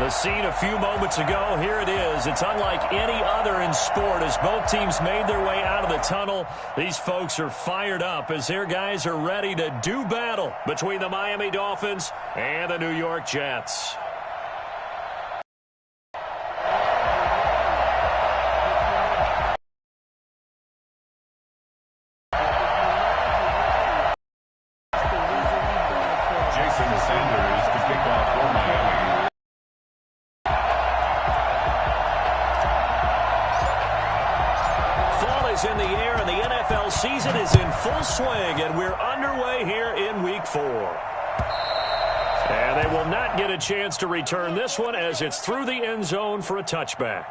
The scene a few moments ago, here it is. It's unlike any other in sport as both teams made their way out of the tunnel. These folks are fired up as their guys are ready to do battle between the Miami Dolphins and the New York Jets. In the air, and the NFL season is in full swing, and we're underway here in Week 4. And they will not get a chance to return this one as it's through the end zone for a touchback.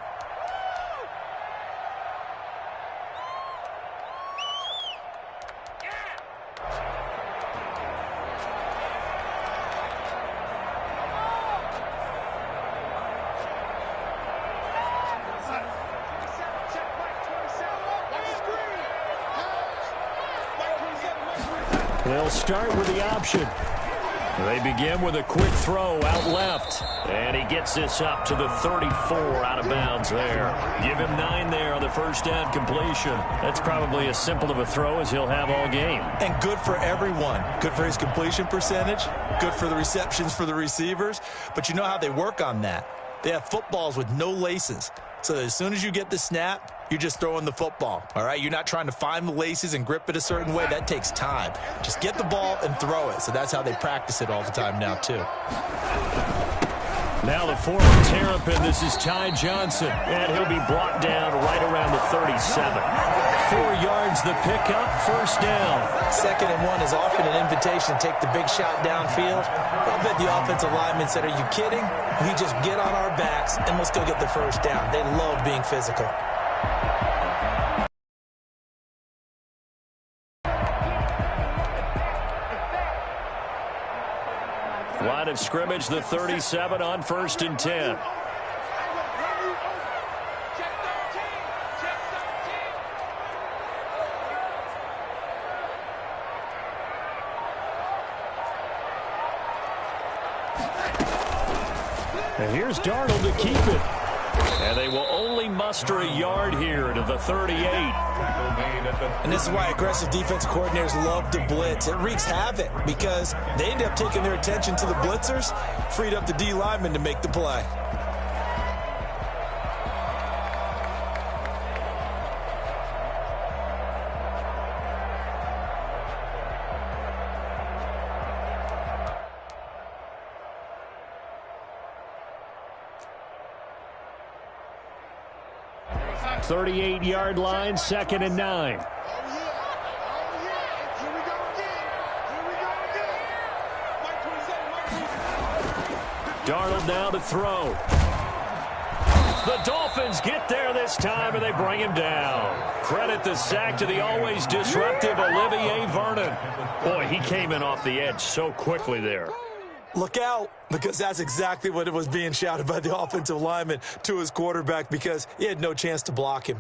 They'll start with the option. They begin with a quick throw out left. And he gets this up to the 34 out of bounds there. Give him 9 there on the first down completion. That's probably as simple of a throw as he'll have all game. And good for everyone. Good for his completion percentage. Good for the receptions for the receivers. But you know how they work on that. They have footballs with no laces. So as soon as you get the snap, you're just throwing the football, all right? You're not trying to find the laces and grip it a certain way. That takes time. Just get the ball and throw it. So that's how they practice it all the time now, too. Now the former Terrapin, this is Ty Johnson, and he'll be brought down right around the 37. 4 yards the pickup, first down. 2nd and 1 is often an invitation to take the big shot downfield. I bet the offensive lineman said, are you kidding? We just get on our backs and let's go get the first down. They love being physical. Line of scrimmage, the 37 on 1st and 10. And here's Darnold to keep it. And they will only muster a yard here to the 38. And this is why aggressive defense coordinators love to blitz. It wreaks havoc because they end up taking their attention to the blitzers, freed up the D lineman to make the play. .38-yard line, 2nd and 9. Darnold now to throw. The Dolphins get there this time, and they bring him down. Credit the sack to the always disruptive Olivier Vernon. Boy, he came in off the edge so quickly there. Look out, because that's exactly what it was being shouted by the offensive lineman to his quarterback because he had no chance to block him.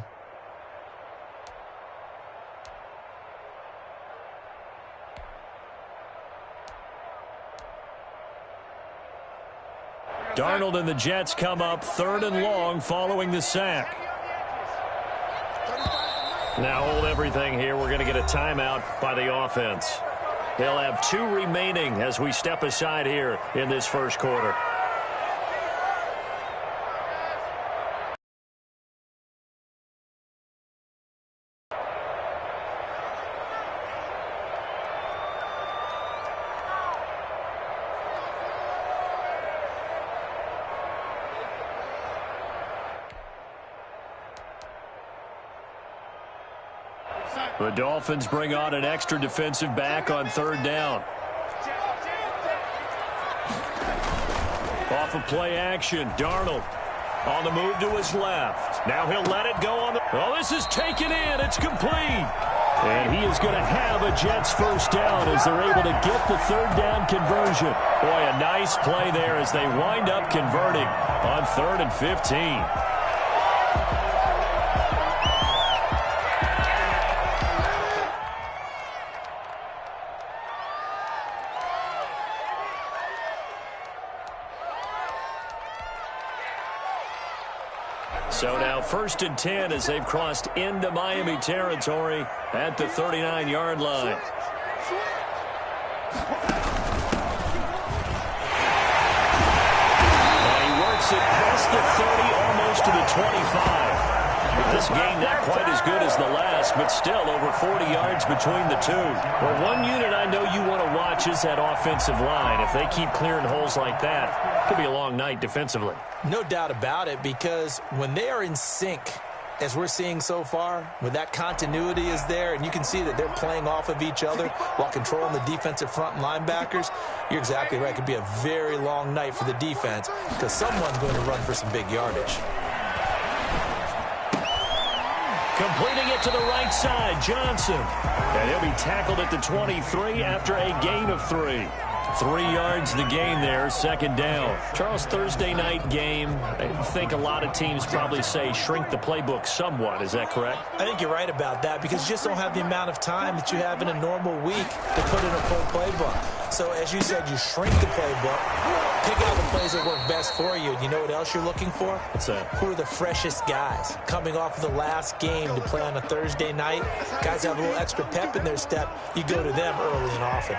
Darnold and the Jets come up 3rd and long following the sack. Now hold everything here. We're going to get a timeout by the offense. They'll have 2 remaining as we step aside here in this first quarter. The Dolphins bring on an extra defensive back on 3rd down. Off of play action, Darnold on the move to his left. Now he'll let it go on the... Oh, this is taken in. It's complete. And he is going to have a Jets first down as they're able to get the 3rd down conversion. Boy, a nice play there as they wind up converting on 3rd and 15. So now 1st and 10 as they've crossed into Miami territory at the 39-yard line. And he works it past the 30, almost to the 25. This game not quite as good as the last, but still over 40 yards between the two. Well, one unit I know you want to watch is that offensive line. If they keep clearing holes like that, it could be a long night defensively. No doubt about it, because when they are in sync, as we're seeing so far, when that continuity is there and you can see that they're playing off of each other while controlling the defensive front linebackers, you're exactly right. It could be a very long night for the defense because someone's going to run for some big yardage. Completing it to the right side, Johnson. And he'll be tackled at the 23 after a gain of 3. 3 yards the gain there, 2nd down. Charles, Thursday night game, I think a lot of teams probably say shrink the playbook somewhat. Is that correct? I think you're right about that because you just don't have the amount of time that you have in a normal week to put in a full playbook. So as you said, you shrink the playbook, pick out the plays that work best for you. And you know what else you're looking for? What's that? Who are the freshest guys coming off of the last game to play on a Thursday night? Guys have a little extra pep in their step. You go to them early and often.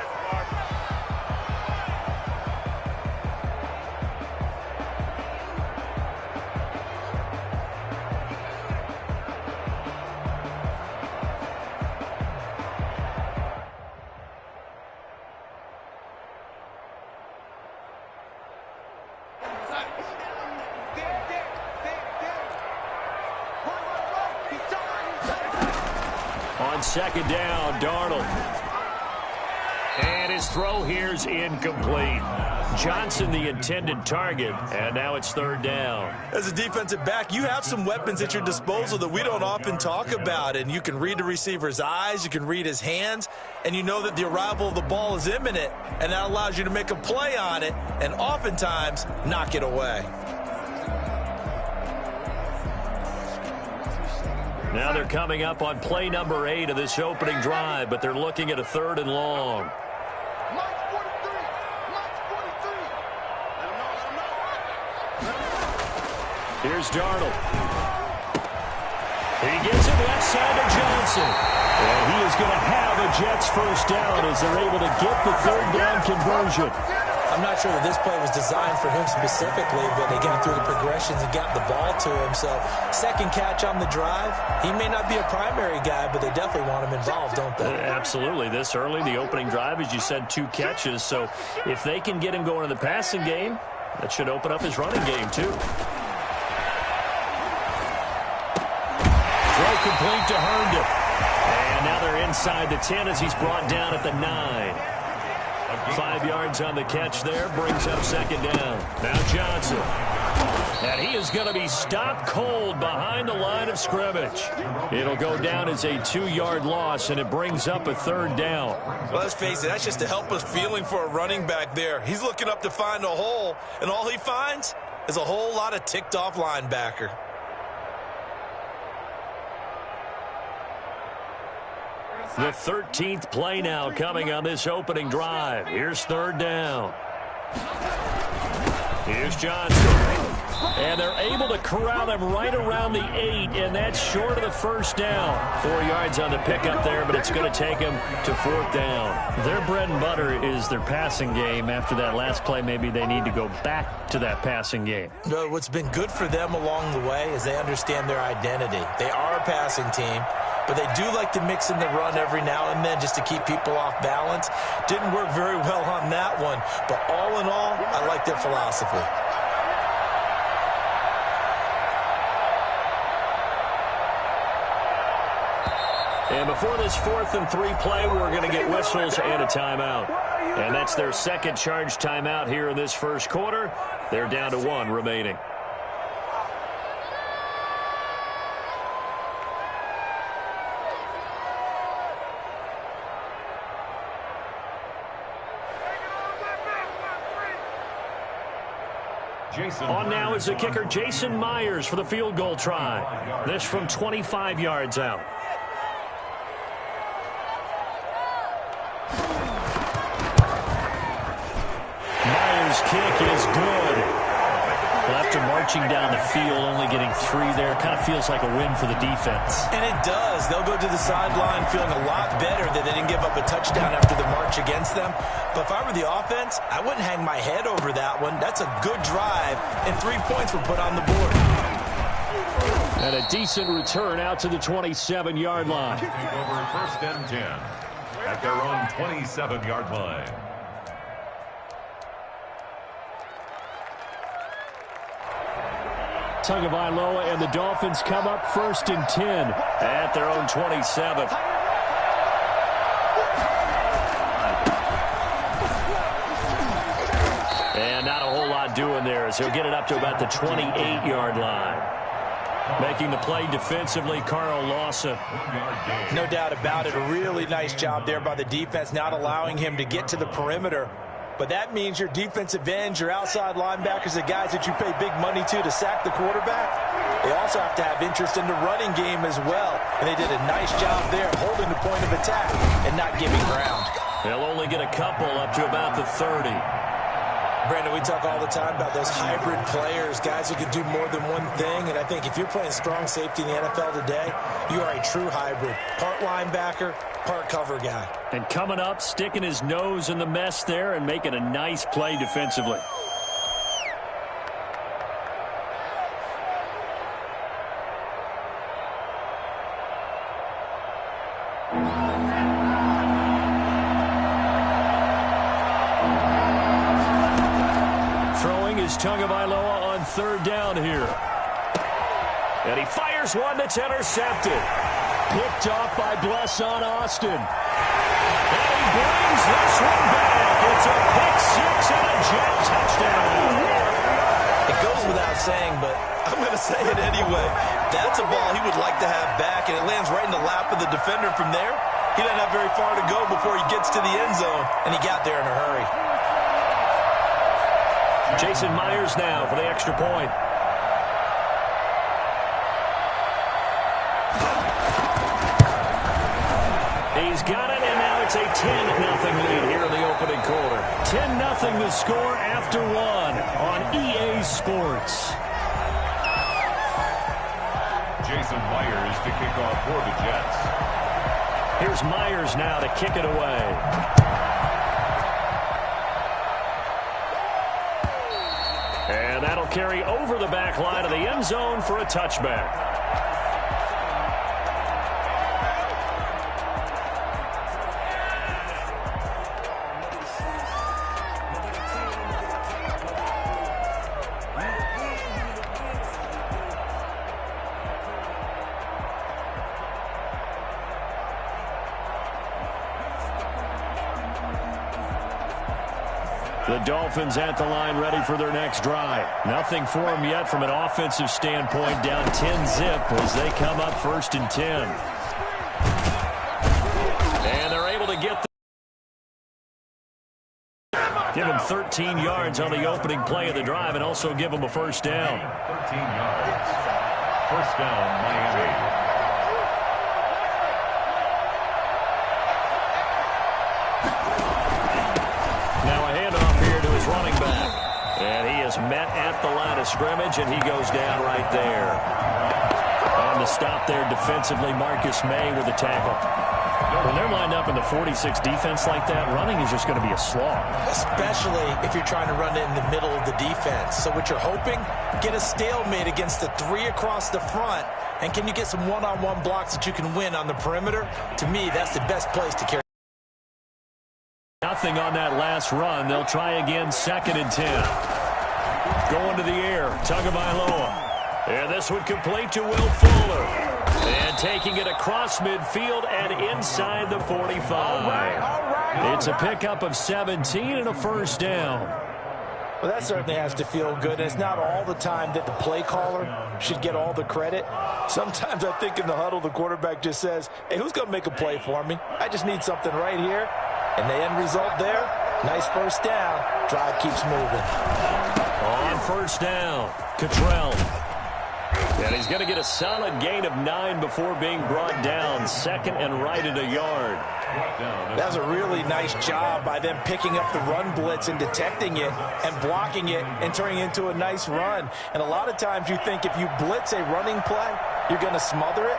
On 2nd down, Darnold. And his throw here's incomplete. Johnson the intended target, and now it's 3rd down. As a defensive back, you have some weapons at your disposal that we don't often talk about, and you can read the receiver's eyes, you can read his hands, and you know that the arrival of the ball is imminent, and that allows you to make a play on it and oftentimes knock it away. Now they're coming up on play number 8 of this opening drive, but they're looking at a 3rd and long. Here's Darnold. He gets it left side to Johnson. And he is going to have a Jets 1st down as they're able to get the 3rd down conversion. I'm not sure that this play was designed for him specifically, but they got through the progressions and got the ball to him. So 2nd catch on the drive. He may not be a primary guy, but they definitely want him involved, don't they? Absolutely. This early, the opening drive, as you said, 2 catches. So if they can get him going in the passing game, that should open up his running game too. Throw complete to Herndon. And now they're inside the 10 as he's brought down at the 9. 5 yards on the catch there, brings up 2nd down. Now Johnson. And he is going to be stopped cold behind the line of scrimmage. It'll go down as a 2-yard loss, and it brings up a 3rd down. Well, let's face it, that's just a helpless feeling for a running back there. He's looking up to find a hole, and all he finds is a whole lot of ticked-off linebacker. The 13th play now coming on this opening drive. Here's 3rd down. Here's Johnson. And they're able to corral him right around the 8, and that's short of the 1st down. 4 yards on the pickup there, but it's going to take him to 4th down. Their bread and butter is their passing game. After that last play, maybe they need to go back to that passing game. But what's been good for them along the way is they understand their identity. They are a passing team, but they do like to mix in the run every now and then just to keep people off balance. Didn't work very well on that one, but all in all, I like their philosophy. And before this 4th and 3 play, we're going to get whistles and a timeout. And that's their 2nd charge timeout here in this 1st quarter. They're down to 1 remaining. On now is the kicker, Jason Myers, for the field goal try. This from 25 yards out. Myers' kick is good. Left him marching down the field, only getting 3 there. Kind of feels like a win for the defense. And it does. They'll go to the sideline feeling a lot better that they didn't give up a touchdown after the march against them. But if I were the offense, I wouldn't hang my head over that one. That's a good drive, and 3 points were put on the board. And a decent return out to the 27-yard line. Take over 1st and 10 at their own 27-yard line. Tagovailoa and the Dolphins come up 1st and 10 at their own 27. And not a whole lot doing there as he'll get it up to about the 28-yard line. Making the play defensively, Carl Lawson. No doubt about it. A really nice job there by the defense, not allowing him to get to the perimeter. But that means your defensive ends, your outside linebackers, the guys that you pay big money to sack the quarterback, they also have to have interest in the running game as well. And they did a nice job there holding the point of attack and not giving ground. They'll only get a couple up to about the 30. Brandon, we talk all the time about those hybrid players, guys who can do more than one thing. And I think if you're playing strong safety in the NFL today, you are a true hybrid. Part linebacker, part cover guy. And coming up, sticking his nose in the mess there and making a nice play defensively. Tagovailoa on 3rd down here. And he fires one that's intercepted. Picked off by Blesson Austin. And he brings this one back. It's a pick 6 and a Jet touchdown. It goes without saying, but I'm going to say it anyway. That's a ball he would like to have back, and it lands right in the lap of the defender. From there, he doesn't have very far to go before he gets to the end zone, and he got there in a hurry. Jason Myers now for the extra point. He's got it, and now it's a 10-0 lead here in the opening quarter. 10-0 the score after 1 on EA Sports. Jason Myers to kick off for the Jets. Here's Myers now to kick it away. And that'll carry over the back line of the end zone for a touchback. The Dolphins at the line ready for their next drive. Nothing for them yet from an offensive standpoint, down 10-zip as they come up 1st and 10. And they're able to get give them 13 yards on the opening play of the drive and also give them a 1st down. 13 yards. 1st down, Miami. Running back. And he is met at the line of scrimmage, and he goes down right there. On the stop there defensively, Marcus May with the tackle. When they're lined up in the 46 defense like that, running is just going to be a slog. Especially if you're trying to run it in the middle of the defense. So what you're hoping, get a stalemate against the 3 across the front. And can you get some one-on-one blocks that you can win on the perimeter? To me, that's the best place to carry. Nothing on that last run. They'll try again, 2nd and 10. Going to the air, Tagovailoa. And this would complete to Will Fuller. And taking it across midfield and inside the 45. All right. It's a pickup of 17 and a 1st down. Well, that certainly has to feel good. And it's not all the time that the play caller should get all the credit. Sometimes I think in the huddle, the quarterback just says, hey, who's going to make a play for me? I just need something right here. And the end result there, nice 1st down. Drive keeps moving. On 1st down, Cottrell. And he's going to get a solid gain of 9 before being brought down. Second and right at a yard. That was a really nice job by them picking up the run blitz and detecting it and blocking it and turning it into a nice run. And a lot of times you think if you blitz a running play, you're going to smother it.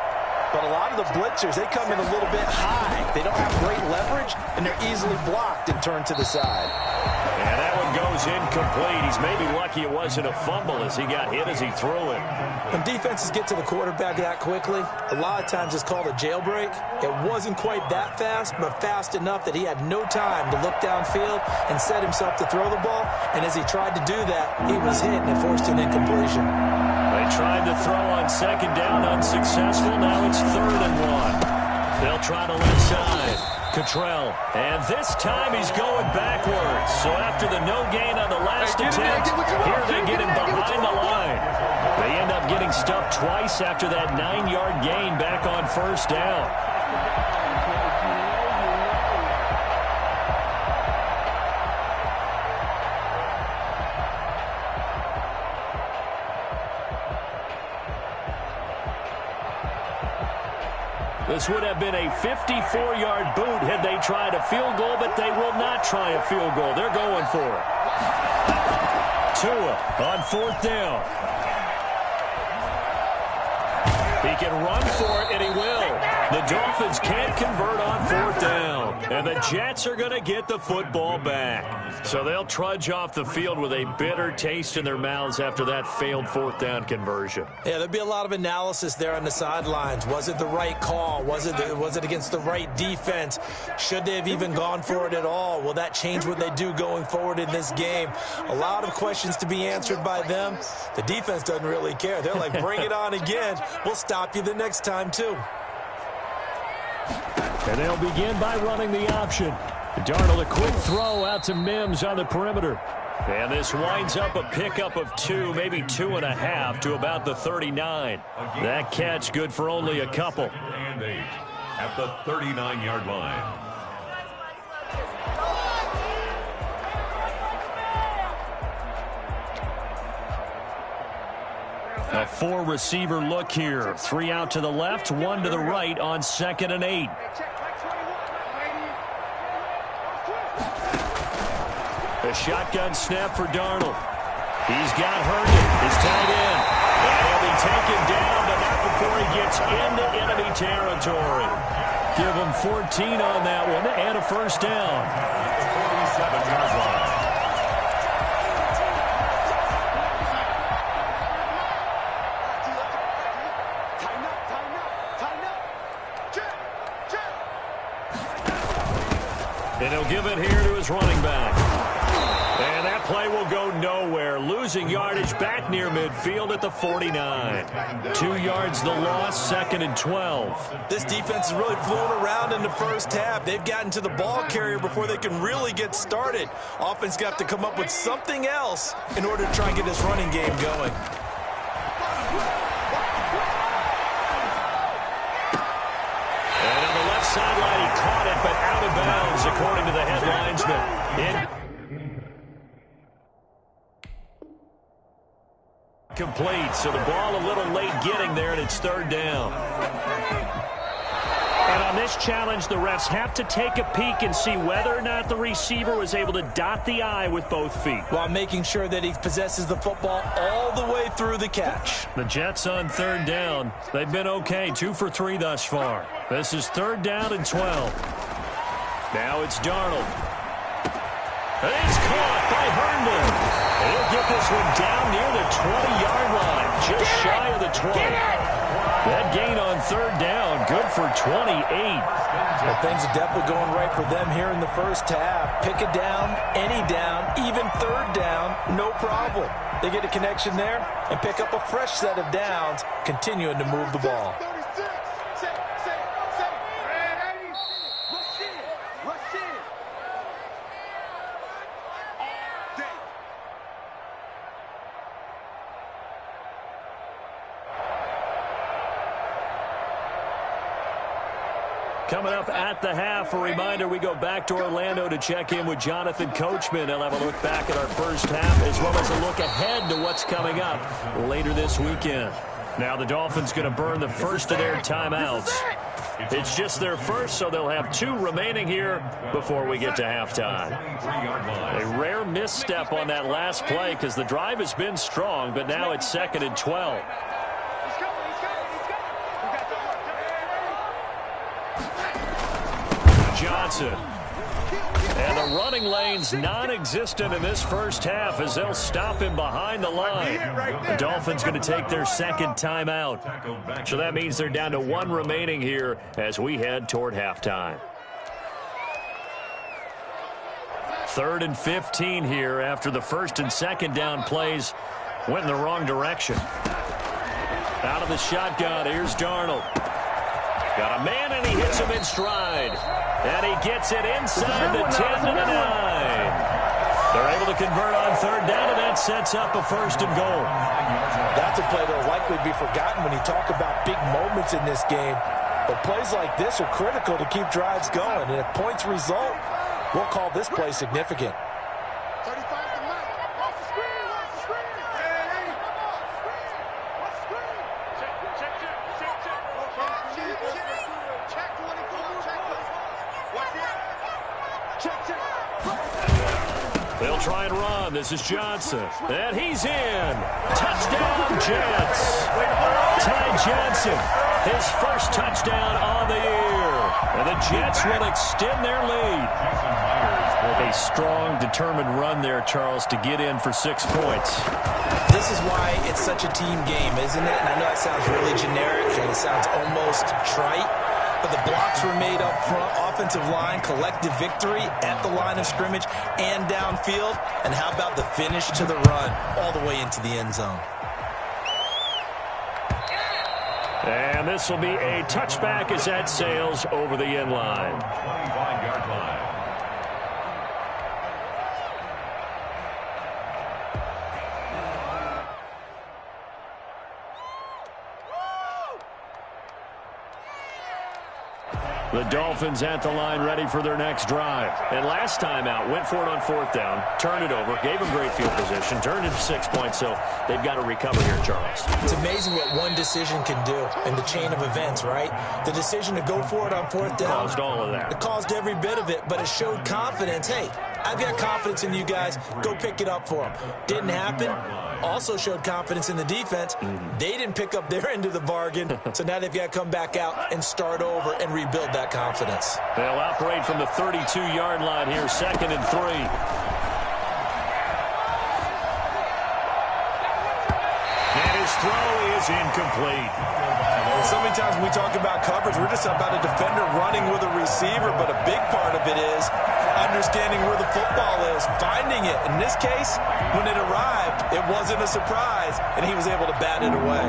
But a lot of the blitzers, they come in a little bit high. They don't have great leverage, and they're easily blocked and turned to the side. And that one goes incomplete. He's maybe lucky it wasn't a fumble as he got hit as he threw it. When defenses get to the quarterback that quickly, a lot of times it's called a jailbreak. It wasn't quite that fast, but fast enough that he had no time to look downfield and set himself to throw the ball. And as he tried to do that, he was hit and it forced an incompletion. They tried to throw on second down, unsuccessful. Now it's 3rd and 1. They'll try to left side. Cottrell, and this time he's going backwards. So after the no gain on the last attempt, here they get him behind the line. They end up getting stuffed twice after that 9-yard gain back on first down. This would have been a 54-yard boot had they tried a field goal, but they will not try a field goal. They're going for it. Tua on 4th down. He can run for it, and he will. The Dolphins can't convert on 4th down. And the Jets are going to get the football back. So they'll trudge off the field with a bitter taste in their mouths after that failed 4th down conversion. Yeah, there'll be a lot of analysis there on the sidelines. Was it the right call? Was it against the right defense? Should they have even gone for it at all? Will that change what they do going forward in this game? A lot of questions to be answered by them. The defense doesn't really care. They're like, bring it on again. We'll stop you the next time, too. And they'll begin by running the option. Darnold, a quick throw out to Mims on the perimeter. And this winds up a pickup of 2, maybe 2.5 to about the 39. That catch good for only a couple. And 8 at the 39-yard line. A 4-receiver look here. 3 out to the left, 1 to the right on 2nd and 8. A shotgun snap for Darnold. He's got Herndon, his tight end. And he'll be taken down, but not before he gets into enemy territory. Give him 14 on that one and a first down. 47-yard line. And he'll give it here to his running back. And that play will go nowhere. Losing yardage back near midfield at the 49. 2 yards the loss, 2nd and 12. This defense is really flown around in the first half. They've gotten to the ball carrier before they can really get started. Offense got to come up with something else in order to try and get this running game going. And on the left sideline, he caught it, but out of bounds, according to the head linesman. Complete, so the ball a little late getting there, and it's 3rd down. And on this challenge, the refs have to take a peek and see whether or not the receiver was able to dot the I with both feet, while making sure that he possesses the football all the way through the catch. The Jets on 3rd down. They've been okay, 2 for 3 thus far. This is 3rd down and 12. Now it's Darnold. It's caught by Herndon. He'll get this one down near the 20-yard line, just shy of the 20. That gain on 3rd down, good for 28. Well, things are definitely going right for them here in the first half. Pick a down, any down, even 3rd down, no problem. They get a connection there and pick up a fresh set of downs, continuing to move the ball. Coming up at the half, a reminder, we go back to Orlando to check in with Jonathan Coachman. He'll have a look back at our first half as well as a look ahead to what's coming up later this weekend. Now the Dolphins going to burn the first of their timeouts. It's just their first, so they'll have 2 remaining here before we get to halftime. A rare misstep on that last play because the drive has been strong, but now it's 2nd and 12. Johnson. And the running lane's non-existent in this first half as they'll stop him behind the line. The Dolphins going to take their 2nd timeout. So that means they're down to 1 remaining here as we head toward halftime. 3rd and 15 here after the 1st and 2nd down plays went in the wrong direction. Out of the shotgun, here's Darnold. Got a man, and he hits him in stride. And he gets it inside the 10 to the 9. They're able to convert on 3rd down, and that sets up a 1st and goal. That's a play that will likely be forgotten when you talk about big moments in this game. But plays like this are critical to keep drives going. And if points result, we'll call this play significant. They'll try and run. This is Johnson. And he's in. Touchdown, Jets. Ty Johnson, his first touchdown on the year. And the Jets will extend their lead. A strong, determined run there, Charles, to get in for 6 points. This is why it's such a team game, isn't it? And I know that sounds really generic and it sounds almost trite. But the blocks were made up front, offensive line, collective victory at the line of scrimmage and downfield. And how about the finish to the run all the way into the end zone? And this will be a touchback as that sails over the end line. 25-yard line. The Dolphins at the line ready for their next drive. And last time out, went for it on 4th down, turned it over, gave them great field position, turned it to 6 points, so they've got to recover here, Charles. It's amazing what one decision can do in the chain of events, right? The decision to go for it on 4th down. Caused all of that. It caused every bit of it, but it showed confidence. Hey, I've got confidence in you guys. Go pick it up for them. Didn't happen. Also showed confidence in the defense. They didn't pick up their end of the bargain, so now they've got to come back out and start over and rebuild that confidence. They'll operate from the 32-yard line here, 2nd and 3. And his throw is incomplete. So many times when we talk about coverage, we're just about a defender running with a receiver, but a big part of it is understanding where the football is, finding it. In this case, when it arrived, it wasn't a surprise, and he was able to bat it away.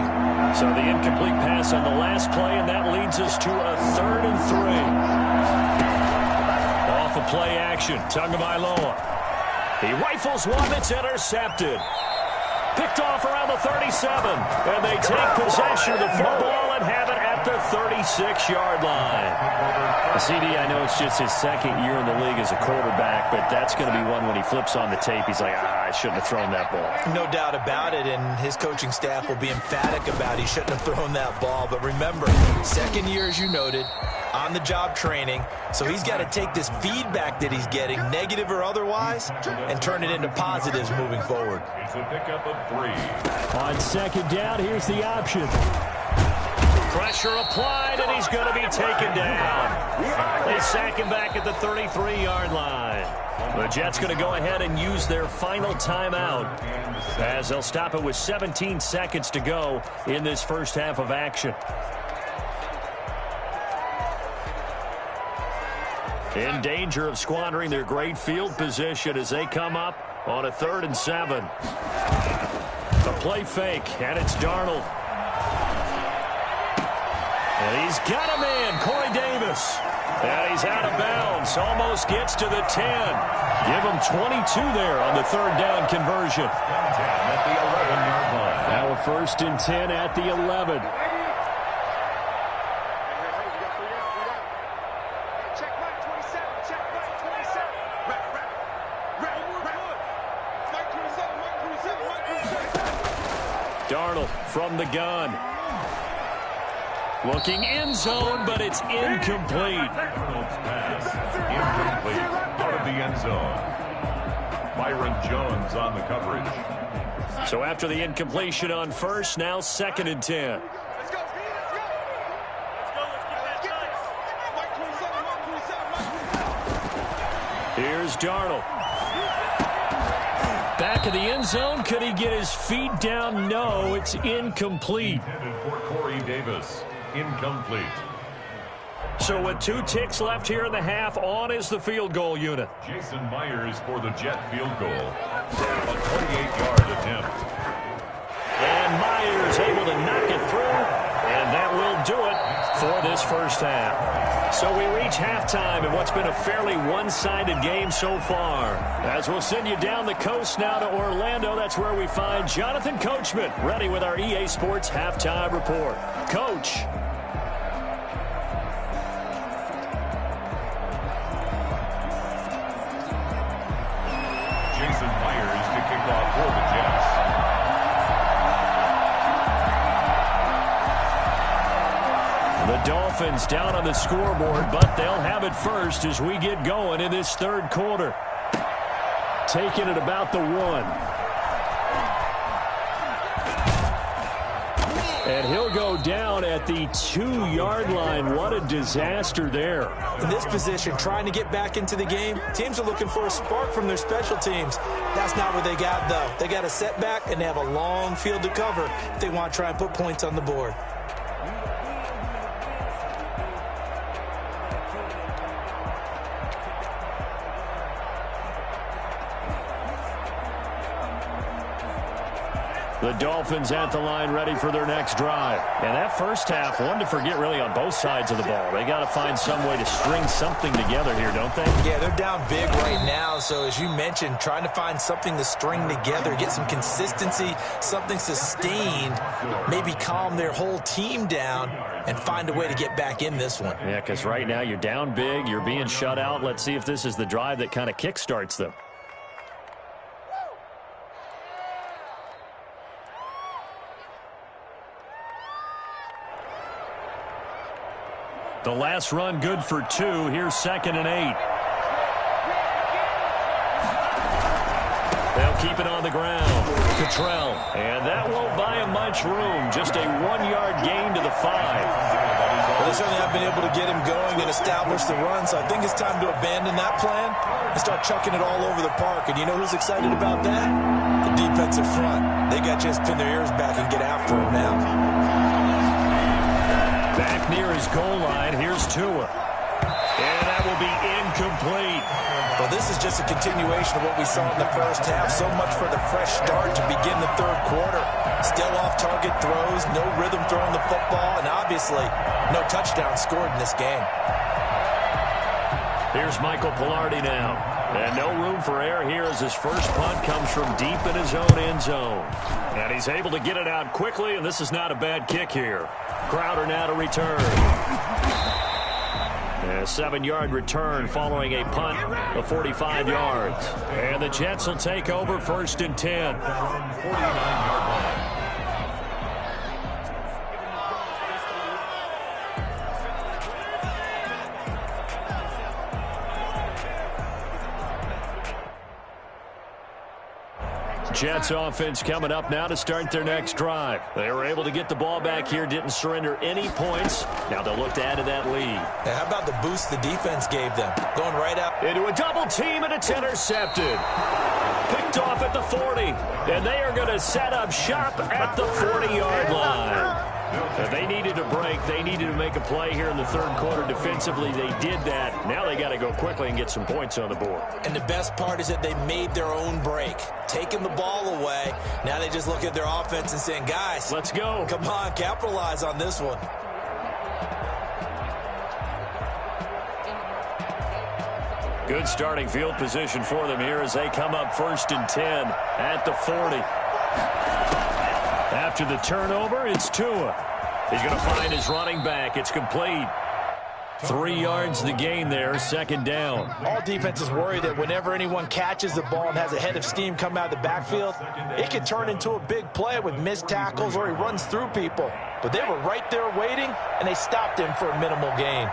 So the incomplete pass on the last play, and that leads us to a 3rd and 3. Off of play action, Tagovailoa. He rifles one that's intercepted. Picked off around the 37, and they take possession of the football and have it at the 36-yard line. CD, I know it's just his 2nd year in the league as a quarterback, but that's going to be one when he flips on the tape, he's like, I shouldn't have thrown that ball. No doubt about it, and his coaching staff will be emphatic about he shouldn't have thrown that ball. But remember, 2nd year, as you noted, on-the-job training, so he's got to take this feedback that he's getting, negative or otherwise, and turn it into positives moving forward. It's a pickup of 3. On 2nd down, here's the option. Pressure applied, and he's going to be taken down. They sack him back at the 33-yard line. The Jets going to go ahead and use their final timeout as they'll stop it with 17 seconds to go in this first half of action. In danger of squandering their great field position as they come up on a 3rd and 7. A play fake, and it's Darnold. And he's got him in, Corey Davis. And he's out of bounds, almost gets to the 10. Give him 22 there on the 3rd down conversion. At the 11-yard line. Now a 1st and 10 at the 11. Darnold from the gun. Looking end zone, but it's incomplete. Incomplete. Out of the end zone. Byron Jones on the coverage. So after the incompletion on first, now 2nd and 10. Here's Darnold. Back of the end zone. Could he get his feet down? No, it's incomplete. Intended for Corey Davis. Incomplete. So with 2 ticks left here in the half, on is the field goal unit. Jason Myers for the Jet field goal. A 28-yard attempt. And Myers able to knock it through, and that will do it for this first half. So we reach halftime in what's been a fairly one-sided game so far. As we'll send you down the coast now to Orlando, that's where we find Jonathan Coachman ready with our EA Sports Halftime Report. Coach. Jason Myers to kick off for the Jets. The Dolphins down on the scoreboard, but they'll have it first as we get going in this third quarter. Taking it about the 1. And he'll go down at the 2-yard line. What a disaster there. In this position, trying to get back into the game, teams are looking for a spark from their special teams. That's not what they got, though. They got a setback, and they have a long field to cover if they want to try and put points on the board. The Dolphins at the line ready for their next drive. And that first half, one to forget really on both sides of the ball. They got to find some way to string something together here, don't they? Yeah, they're down big right now. So as you mentioned, trying to find something to string together, get some consistency, something sustained, maybe calm their whole team down and find a way to get back in this one. Yeah, because right now you're down big, you're being shut out. Let's see if this is the drive that kind of kickstarts them. The last run good for 2. Here's 2nd and 8. They'll keep it on the ground. Cottrell. And that won't buy him much room. Just a 1-yard gain to the 5. Well, they certainly have been able to get him going and establish the run, so I think it's time to abandon that plan and start chucking it all over the park. And you know who's excited about that? The defensive front. They got to just pin their ears back and get after him now. Back near his goal line, here's Tua. And that will be incomplete. Well, this is just a continuation of what we saw in the first half. So much for the fresh start to begin the third quarter. Still off-target throws, no rhythm throwing the football, and obviously no touchdown scored in this game. Here's Michael Pilardi now. And no room for error here as his first punt comes from deep in his own end zone. And he's able to get it out quickly, and this is not a bad kick here. Crowder now to return. A 7-yard return following a punt of 45 yards. And the Jets will take over 1st and 10. 49-yard line. Jets offense coming up now to start their next drive. They were able to get the ball back here, didn't surrender any points. Now they'll look to add to that lead. Now, how about the boost the defense gave them? Going right out into a double team, and it's intercepted. Picked off at the 40. And they are going to set up shop at the 40-yard line. If they needed a break, they needed to make a play here in the third quarter defensively. They did that. Now they got to go quickly and get some points on the board. And the best part is that they made their own break, taking the ball away. Now they just look at their offense and saying, guys, let's go. Come on, capitalize on this one. Good starting field position for them here as they come up 1st and 10 at the 40. After the turnover, it's Tua. He's going to find his running back. It's complete. 3 yards the gain there, second down. All defenses worry that whenever anyone catches the ball and has a head of steam come out of the backfield, it can turn into a big play with missed tackles or he runs through people. But they were right there waiting, and they stopped him for a minimal gain.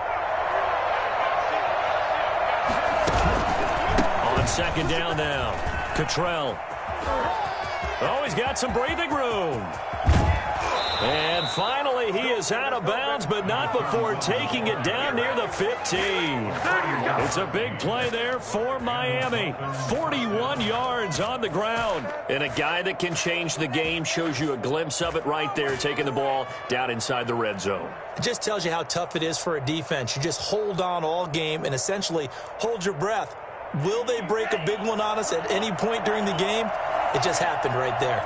On second down now, Cottrell. Oh, he's got some breathing room. And finally, he is out of bounds, but not before taking it down near the 15. It's a big play there for Miami. 41 yards on the ground. And a guy that can change the game shows you a glimpse of it right there, taking the ball down inside the red zone. It just tells you how tough it is for a defense. You just hold on all game and essentially hold your breath. Will they break a big one on us at any point during the game? It just happened right there.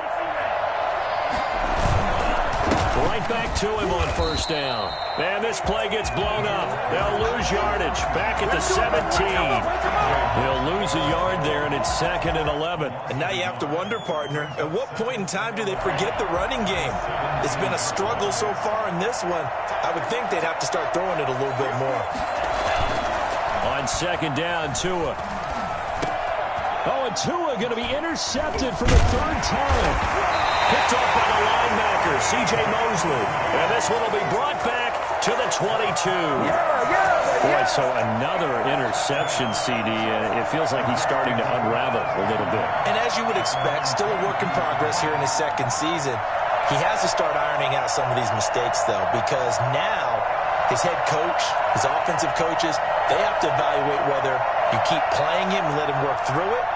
Right back to him on first down. And this play gets blown up. They'll lose yardage back at the 17. They'll lose a yard there, and it's 2nd and 11. And now you have to wonder, partner, at what point in time do they forget the running game? It's been a struggle so far in this one. I would think they'd have to start throwing it a little bit more. On second down, Tua. Oh, and Tua going to be intercepted for the 3rd time. Picked off by the linebacker, C.J. Mosley. And this one will be brought back to the 22. Boy, so another interception, CD. It feels like he's starting to unravel a little bit. And as you would expect, still a work in progress here in his 2nd season. He has to start ironing out some of these mistakes, though, because now his head coach, his offensive coaches, they have to evaluate whether you keep playing him and let him work through it,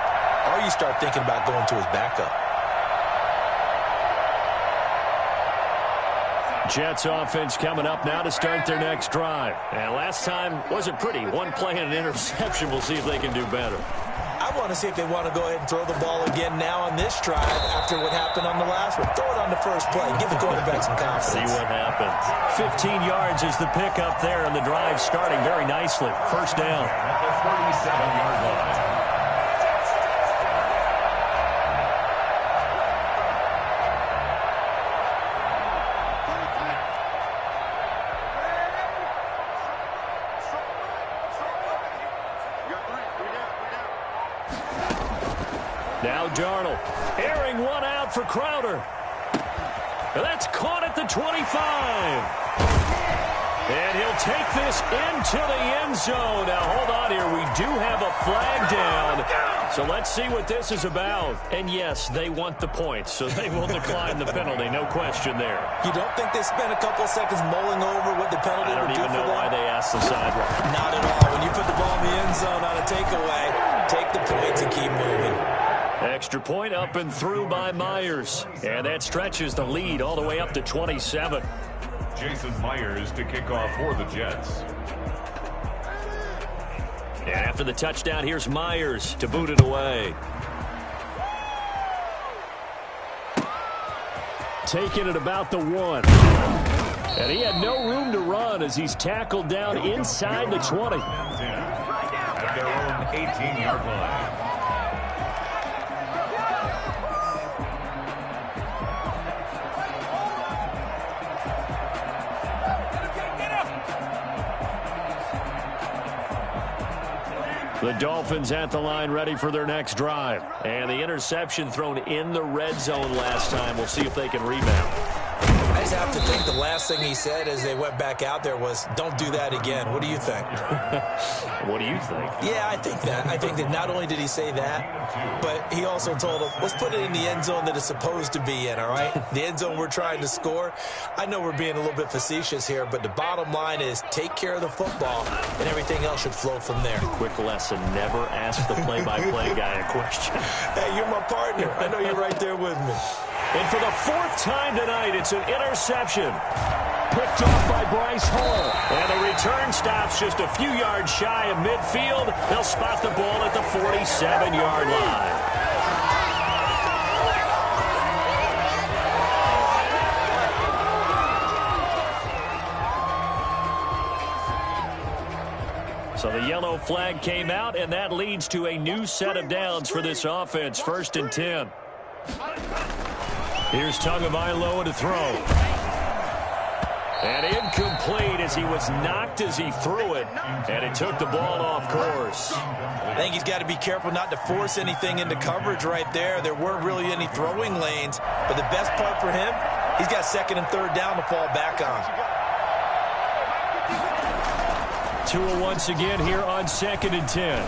or you start thinking about going to his backup. Jets offense coming up now to start their next drive. And last time wasn't pretty. One play and an interception. We'll see if they can do better. I want to see if they want to go ahead and throw the ball again now on this drive after what happened on the last one. Throw it on the first play. Give the quarterback some confidence. See what happens. 15 yards is the pickup there, and the drive starting very nicely. First down. At the 37-yard line. Now Darnold, airing one out for Crowder. That's caught at the 25. And he'll take this into the end zone. Now, hold on here. We do have a flag down. So let's see what this is about. And, yes, they want the points, so they will decline the penalty. No question there. You don't think they spent a couple of seconds mulling over what the penalty would do for them? I don't even know why they asked the sideline. Not at all. When you put the ball in the end zone on a takeaway, take the points and keep moving. Extra point up and through by Myers. And that stretches the lead all the way up to 27. Jason Myers to kick off for the Jets. And after the touchdown, here's Myers to boot it away. Taking it about the 1. And he had no room to run as he's tackled down inside the 20. At their own 18-yard line. The Dolphins at the line ready for their next drive. And the interception thrown in the red zone last time. We'll see if they can rebound. I just have to think the last thing he said as they went back out there was, don't do that again. What do you think? What do you think? Yeah, I think that. I think that not only did he say that, but he also told them, let's put it in the end zone that it's supposed to be in, all right? The end zone we're trying to score. I know we're being a little bit facetious here, but the bottom line is take care of the football, and everything else should flow from there. Quick lesson, never ask the play-by-play guy a question. Hey, you're my partner. I know you're right there with me. And for the 4th time tonight, it's an interception. Picked off by Bryce Hall. And the return stops just a few yards shy of midfield. They'll spot the ball at the 47-yard line. So the yellow flag came out, and that leads to a new set of downs for this offense. 1st and 10. Here's Tagovailoa to throw. And incomplete as he was knocked as he threw it. And it took the ball off course. I think he's got to be careful not to force anything into coverage right there. There weren't really any throwing lanes. But the best part for him, he's got second and third down to fall back on. Tua once again here on 2nd and 10.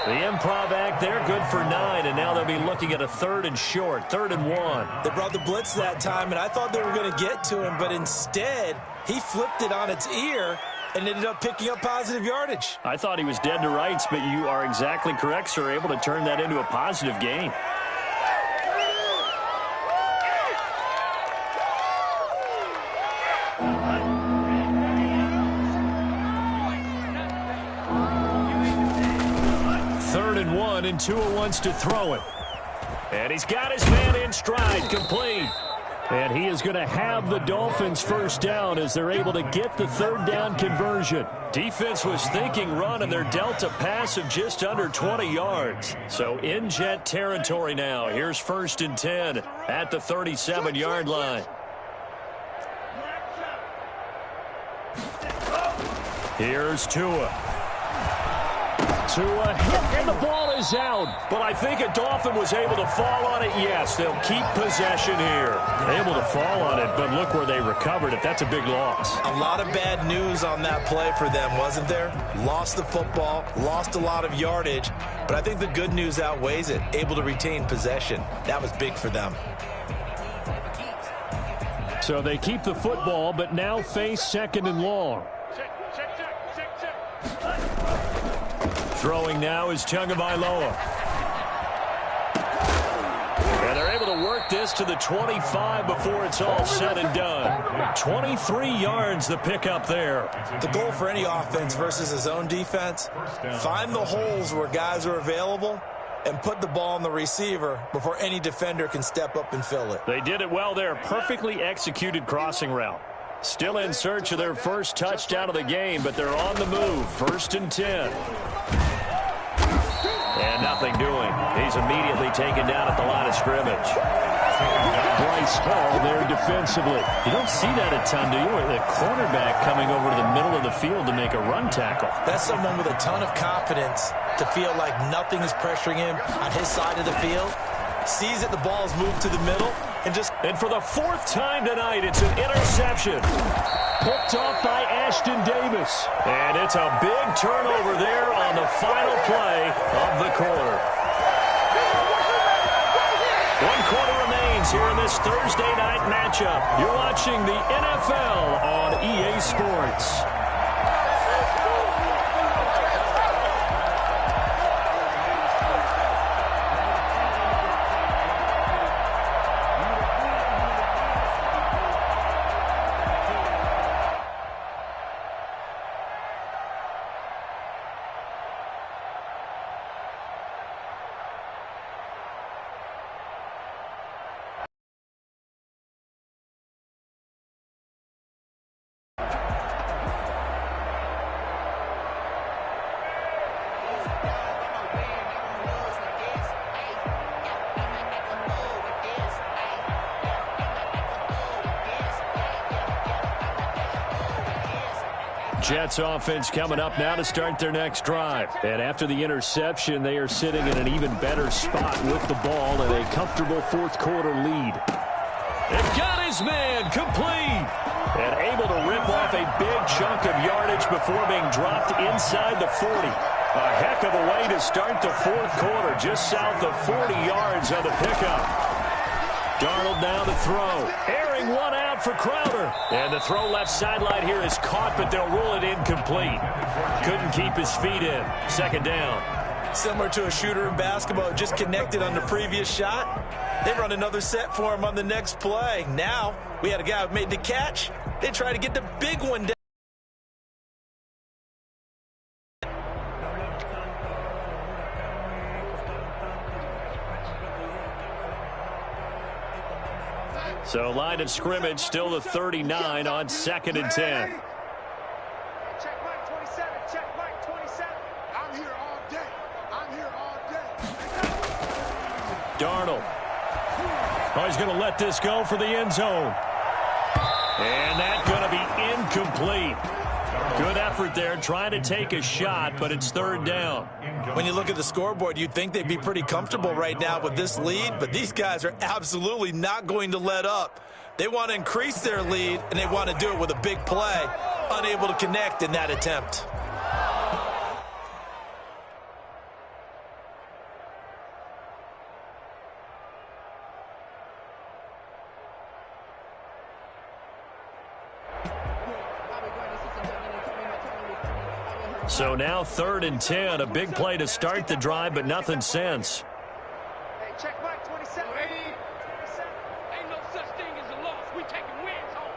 The improv act there, good for 9, and now they'll be looking at a 3rd and short, 3rd and 1. They brought the blitz that time, and I thought they were going to get to him, but instead, he flipped it on its ear and ended up picking up positive yardage. I thought he was dead to rights, but you are exactly correct, sir, able to turn that into a positive gain. And Tua wants to throw it. And he's got his man in stride, complete. And he is going to have the Dolphins first down as they're able to get the 3rd down conversion. Defense was thinking run, and they're dealt a pass of just under 20 yards. So in Jet territory now. Here's 1st and 10 at the 37-yard line. Here's Tua. Tua hit, and the ball is out. But I think a Dolphin was able to fall on it. Yes, they'll keep possession here. Able to fall on it, but look where they recovered it. That's a big loss. A lot of bad news on that play for them, wasn't there? Lost the football, lost a lot of yardage, but I think the good news outweighs it. Able to retain possession. That was big for them. So they keep the football, but now face 2nd and long. Throwing now is Tagovailoa. And they're able to work this to the 25 before it's all said and done. 23 yards the pickup there. The goal for any offense versus his own defense, find the holes where guys are available and put the ball on the receiver before any defender can step up and fill it. They did it well there. Perfectly executed crossing route. Still in search of their first touchdown of the game, but they're on the move. 1st and 10. And nothing doing. He's immediately taken down at the line of scrimmage. Bryce Hall there defensively. You don't see that a ton, do you? The cornerback coming over to the middle of the field to make a run tackle. That's someone with a ton of confidence to feel like nothing is pressuring him on his side of the field. Sees that the ball is moved to the middle. And for the 4th time tonight, it's an interception. Picked off by Ashton Davis. And it's a big turnover there on the final play of the quarter. 1 quarter remains here in this Thursday night matchup. You're watching the NFL on EA Sports. Jets offense coming up now to start their next drive. And after the interception, they are sitting in an even better spot with the ball and a comfortable 4th quarter lead. It got his man complete. And able to rip off a big chunk of yardage before being dropped inside the 40. A heck of a way to start the 4th quarter, just south of 40 yards on the pickup. Darnold now to throw. Airing one out for Crowder. And the throw left sideline here is caught, but they'll rule it incomplete. Couldn't keep his feet in. 2nd down. Similar to a shooter in basketball, just connected on the previous shot. They run another set for him on the next play. Now, we had a guy who made the catch. They try to get the big one down. So line of scrimmage still the 39 on 2nd and 10. Check Mike 27. Check Mike 27. I'm here all day. I'm here all day. Darnold. Oh, he's going to let this go for the end zone. And that's going to be incomplete. Good effort there, trying to take a shot, but it's third down. When you look at the scoreboard, you'd think they'd be pretty comfortable right now with this lead, but these guys are absolutely not going to let up. They want to increase their lead, and they want to do it with a big play. Unable to connect in that attempt. So now 3rd and 10, a big play to start the drive, but nothing since. Hey, check Mike 27. Ain't no such thing as a loss. We taking wins home.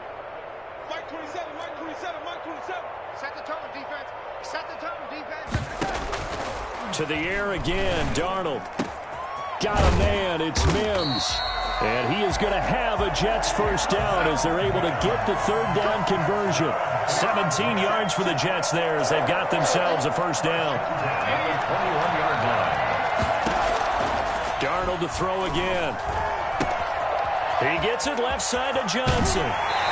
Mike 27, Mike 27, Mike 27. Set the tone, defense. Set the tone, defense. To the air again, Darnold. Got a man, it's Mims. And he is going to have a Jets first down as they're able to get the 3rd down conversion. 17 yards for the Jets there as they've got themselves a first down. 21-yard line. Darnold to throw again. He gets it left side to Johnson.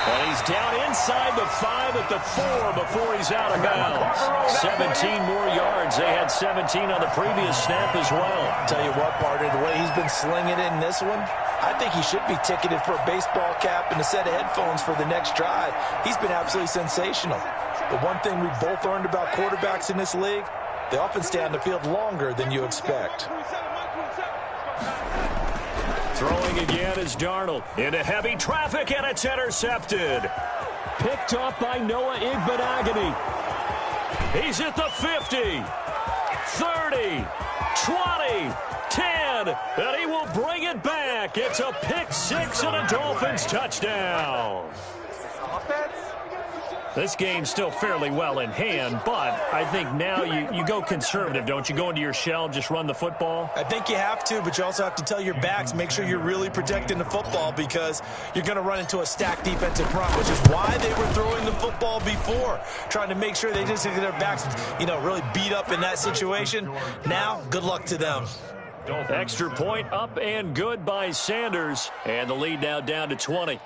And he's down inside the 5 at the 4 before he's out of bounds. 17 more yards. They had 17 on the previous snap as well. Tell you what, partner, the way he's been slinging it in this one, I think he should be ticketed for a baseball cap and a set of headphones for the next drive. He's been absolutely sensational. The one thing we've both learned about quarterbacks in this league, they often stay on the field longer than you expect. Throwing again is Darnold. Into heavy traffic, and it's intercepted. Picked off by Noah Igbenogany. He's at the 50, 30, 20, 10, and he will bring it back. It's a pick 6 and a Dolphins touchdown. This game's still fairly well in hand, but I think now you go conservative, don't you? Go into your shell, just run the football? I think you have to, but you also have to tell your backs, make sure you're really protecting the football because you're going to run into a stacked defensive front, which is why they were throwing the football before, trying to make sure they just get their backs, really beat up in that situation. Now, good luck to them. Extra point up and good by Sanders, and the lead now down to 20.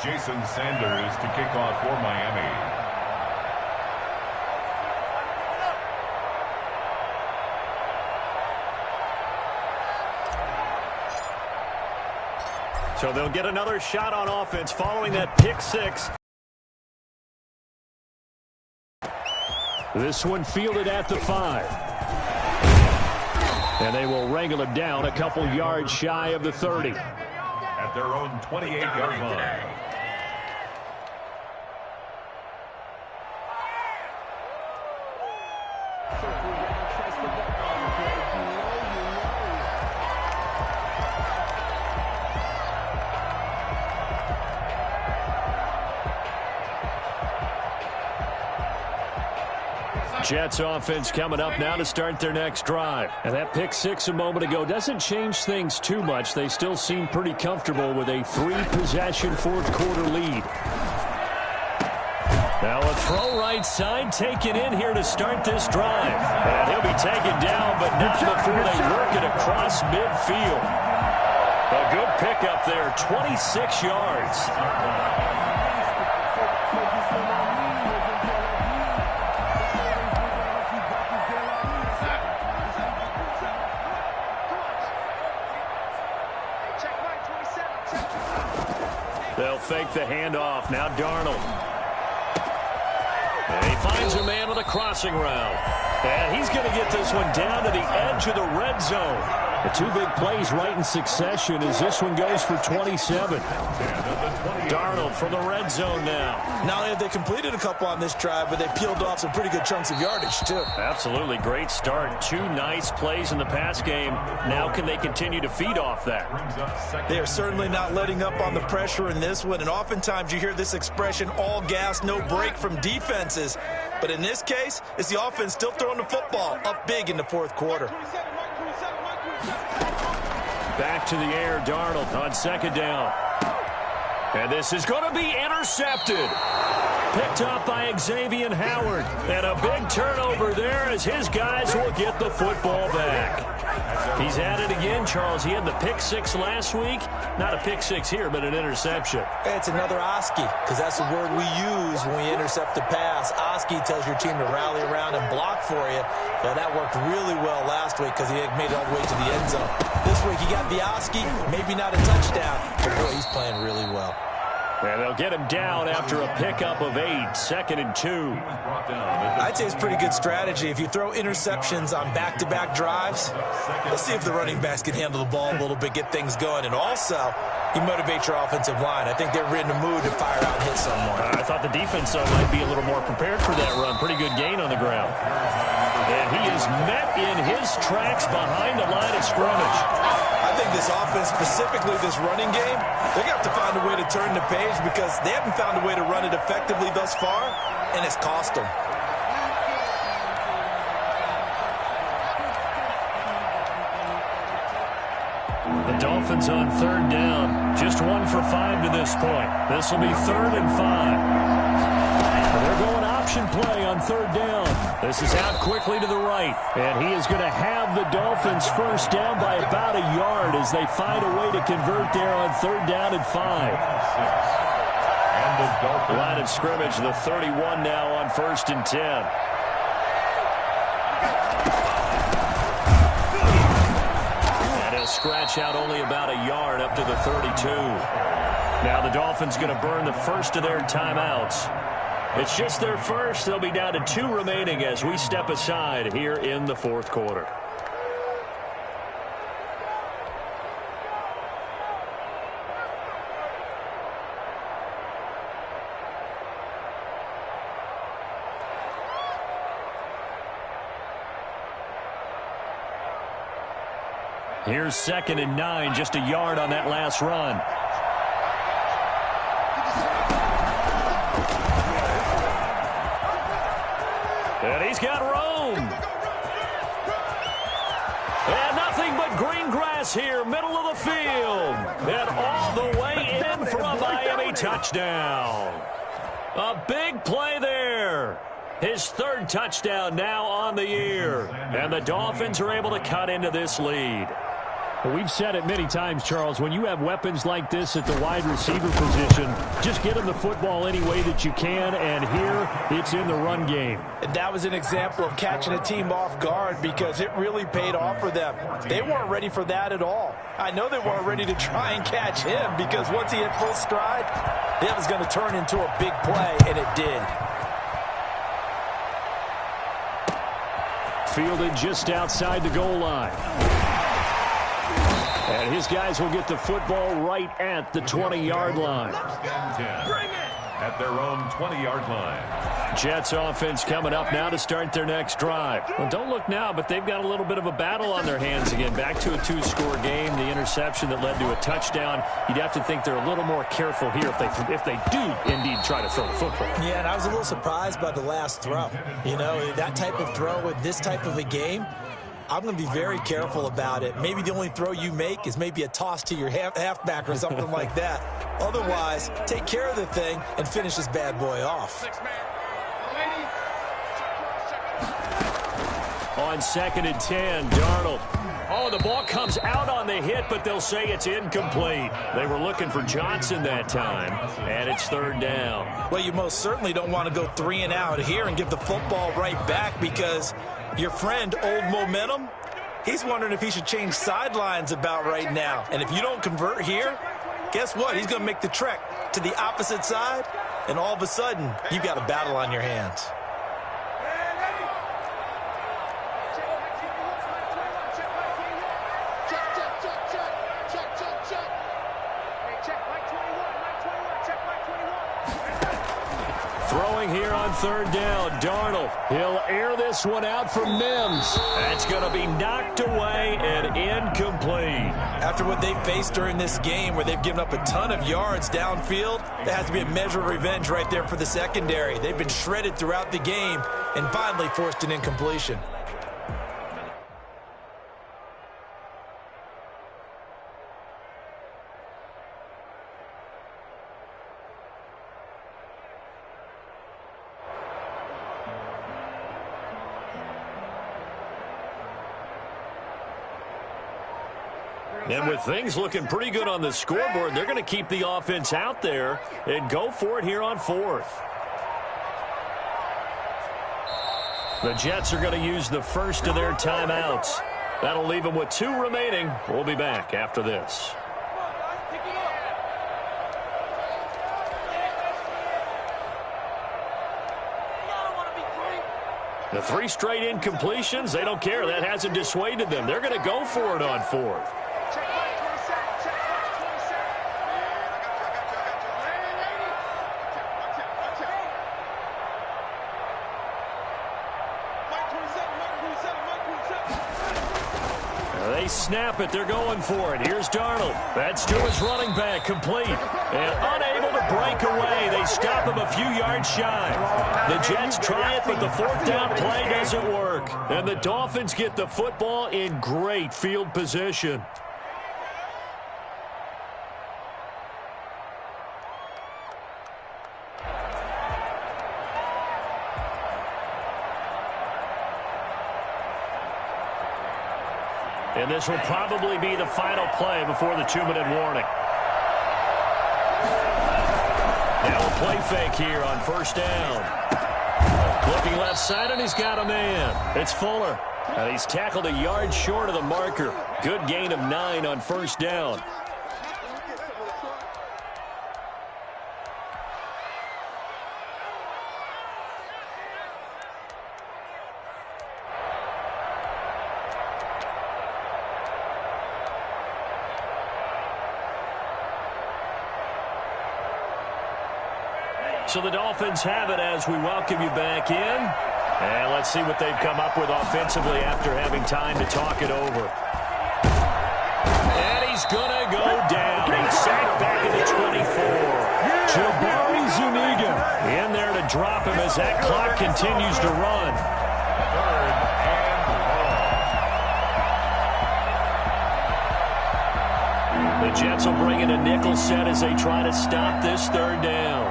Jason Sanders to kick off for Miami. So they'll get another shot on offense following that pick 6. This one fielded at the 5. And they will wrangle him down a couple yards shy of the 30. At their own 28-yard line. Jets offense coming up now to start their next drive. And that pick 6 a moment ago doesn't change things too much. They still seem pretty comfortable with a 3-possession fourth-quarter lead. Now a throw right side taken in here to start this drive. And he'll be taken down, but not before they work it across midfield. A good pickup there, 26 yards. They'll fake the handoff. Now Darnold. And he finds a man with a crossing route. And he's going to get this one down to the edge of the red zone. The 2 big plays right in succession as this one goes for 27. Darnold from the red zone now. Not only have they completed a couple on this drive, but they peeled off some pretty good chunks of yardage, too. Absolutely. Great start. 2 nice plays in the pass game. Now can they continue to feed off that? They are certainly not letting up on the pressure in this one, and oftentimes you hear this expression, all gas, no break from defenses. But in this case, it's the offense still throwing the football up big in the fourth quarter. Back to the air, Darnold on second down. And this is going to be intercepted. Picked up by Xavier Howard. And a big turnover there as his guys will get the football back. He's at it again, Charles. He had the pick six last week. Not a pick six here, but an interception. It's another Oski, because that's the word we use when we intercept a pass. Oski tells your team to rally around and block for you. Well, that worked really well last week because he made it all the way to the end zone. This week he got the Oski, maybe not a touchdown, but boy, he's playing really well. And they'll get him down after a pickup of 8, 2nd and 2. I'd say it's a pretty good strategy. If you throw interceptions on back-to-back drives, let's see if the running backs can handle the ball a little bit, get things going. And also, you motivate your offensive line. I think they're in the mood to fire out and hit someone. I thought the defense, though, might be a little more prepared for that run. Pretty good gain on the ground. And he is met in his tracks behind the line of scrimmage. I think this offense, specifically this running game, they're going to have to find a way to turn the page because they haven't found a way to run it effectively thus far, and it's cost them. The Dolphins on third down. Just 1 for 5 to this point. This will be 3rd and 5. They're going option play on third down. This is out quickly to the right. And he is going to have the Dolphins first down by about a yard as they find a way to convert there on 3rd down and 5. And the Dolphins. Line of scrimmage, the 31 now on 1st and 10. And he'll scratch out only about a yard up to the 32. Now the Dolphins going to burn the first of their timeouts. It's just their first. They'll be down to 2 remaining as we step aside here in the 4th quarter. Here's 2nd and 9, just a yard on that last run. And he's got room. And nothing but green grass here, middle of the field. And all the way in for a Miami touchdown. A big play there. His 3rd touchdown now on the year. And the Dolphins are able to cut into this lead. Well, we've said it many times, Charles, when you have weapons like this at the wide receiver position, just get them the football any way that you can, and here it's in the run game. And that was an example of catching a team off guard because it really paid off for them. They weren't ready for that at all. I know they weren't ready to try and catch him because once he hit full stride, that was going to turn into a big play, and it did. Fielded just outside the goal line. And his guys will get the football right at the 20-yard line. At their own 20-yard line. Jets offense coming up now to start their next drive. Well, don't look now, but they've got a little bit of a battle on their hands again. Back to a 2-score game, the interception that led to a touchdown. You'd have to think they're a little more careful here if they do indeed try to throw the football. Yeah, and I was a little surprised by the last throw. You know, that type of throw with this type of a game, I'm going to be very careful about it. Maybe the only throw you make is maybe a toss to your halfback or something like that. Otherwise, take care of the thing and finish this bad boy off. On 2nd and 10, Darnold. Oh, the ball comes out on the hit, but they'll say it's incomplete. They were looking for Johnson that time, and it's 3rd down. Well, you most certainly don't want to go 3 and out here and give the football right back because your friend, Old Momentum, he's wondering if he should change sidelines about right now. And if you don't convert here, guess what? He's going to make the trek to the opposite side, and all of a sudden, you've got a battle on your hands. Throwing here on 3rd down, Darnold. He'll air this one out for Mims. That's going to be knocked away and incomplete. After what they've faced during this game where they've given up a ton of yards downfield, there has to be a measure of revenge right there for the secondary. They've been shredded throughout the game and finally forced an incompletion. And with things looking pretty good on the scoreboard, they're going to keep the offense out there and go for it here on 4th. The Jets are going to use the first of their timeouts. That'll leave them with 2 remaining. We'll be back after this. The 3 straight incompletions, they don't care. That hasn't dissuaded them. They're going to go for it on 4th. They snap it. They're going for it. Here's Darnold. That's to his running back. Complete. And unable to break away. They stop him a few yards shy. The Jets try it, but the 4th down play doesn't work. And the Dolphins get the football in great field position. And this will probably be the final play before the 2-minute warning. Now a play fake here on 1st down. Looking left side, and he's got a man. It's Fuller. And he's tackled a yard short of the marker. Good gain of 9 on 1st down. So the Dolphins have it as we welcome you back in. And let's see what they've come up with offensively after having time to talk it over. And he's going to go down. He's sacked back at the 24. Jabari Zuniga in there to drop him as that clock continues to run. The Jets will bring in a nickel set as they try to stop this 3rd down.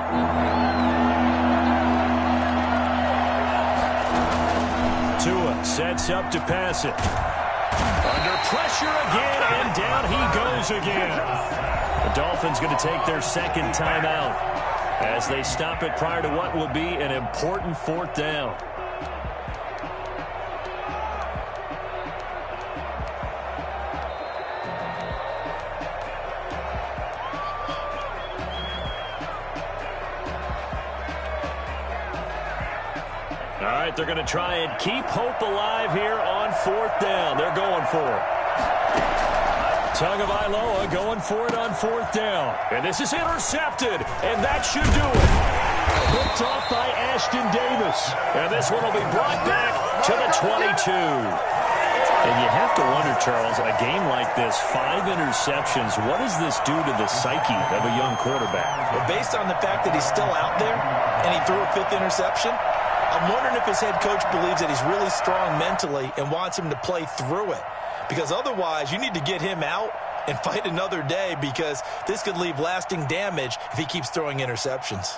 Tua sets up to pass it. Under pressure again, and down he goes again. The Dolphins going to take their 2nd timeout as they stop it prior to what will be an important 4th down. All right, they're going to try and keep hope alive here on 4th down. They're going for it. Tagovailoa going for it on 4th down. And this is intercepted, and that should do it. Picked off by Ashton Davis. And this one will be brought back to the 22. And you have to wonder, Charles, a game like this, 5 interceptions, what does this do to the psyche of a young quarterback? Well, based on the fact that he's still out there and he threw a 5th interception, I'm wondering if his head coach believes that he's really strong mentally and wants him to play through it. Because otherwise, you need to get him out and fight another day, because this could leave lasting damage if he keeps throwing interceptions.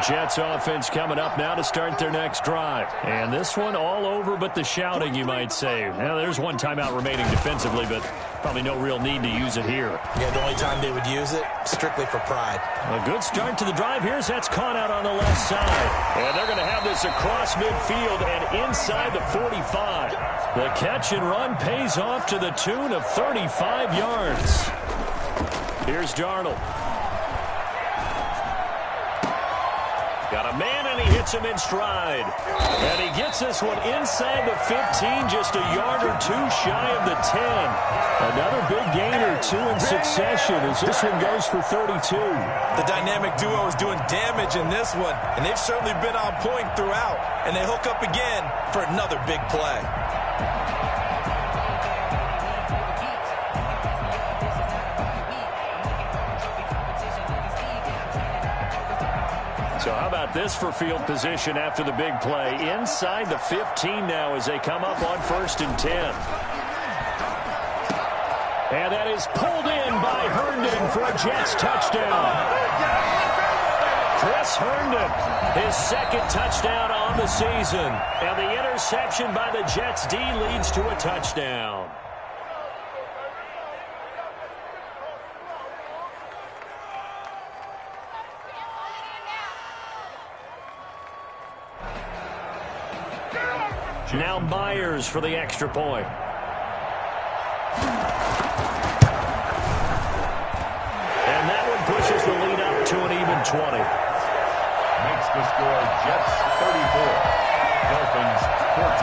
Jets offense coming up now to start their next drive. And this one all over but the shouting, you might say. Now, there's 1 timeout remaining defensively, but probably no real need to use it here. Yeah, the only time they would use it, strictly for pride. A good start to the drive. Here's that's caught out on the left side. And they're going to have this across midfield and inside the 45. The catch and run pays off to the tune of 35 yards. Here's Darnold. Got a man, and he hits him in stride. And he gets this one inside the 15, just a yard or 2 shy of the 10. Another big gain or 2 in succession as this one goes for 32. The dynamic duo is doing damage in this one, and they've certainly been on point throughout. And they hook up again for another big play. So how about this for field position after the big play? Inside the 15 now as they come up on 1st and 10. And that is pulled in by Herndon for a Jets touchdown. Chris Herndon, his 2nd touchdown on the season. And the interception by the Jets D leads to a touchdown. Now Myers for the extra point. And that one pushes the lead up to an even 20. Makes the score Jets 34, Dolphins 14.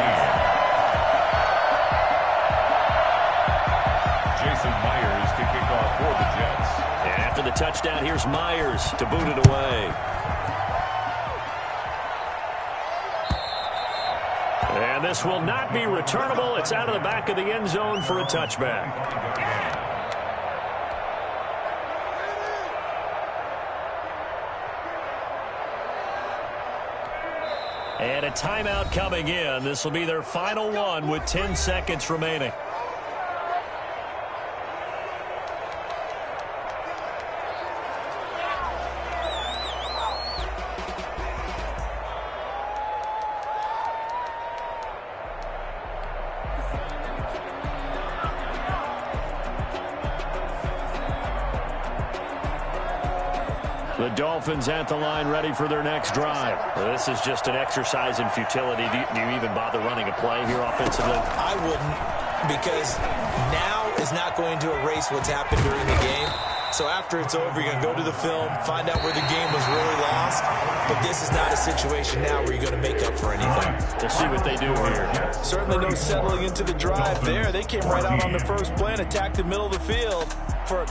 Jason Myers to kick off for the Jets. And after the touchdown, here's Myers to boot it away. And this will not be returnable. It's out of the back of the end zone for a touchback. And a timeout coming in. This will be their final one with 10 seconds remaining. The Dolphins at the line, ready for their next drive. Well, this is just an exercise in futility. Do you even bother running a play here offensively? I wouldn't, because now is not going to erase what's happened during the game. So after it's over, you're going to go to the film, find out where the game was really lost. But this is not a situation now where you're going to make up for anything. To see what they do here. Certainly no settling into the drive there. They came right out on the first play and attacked the middle of the field for a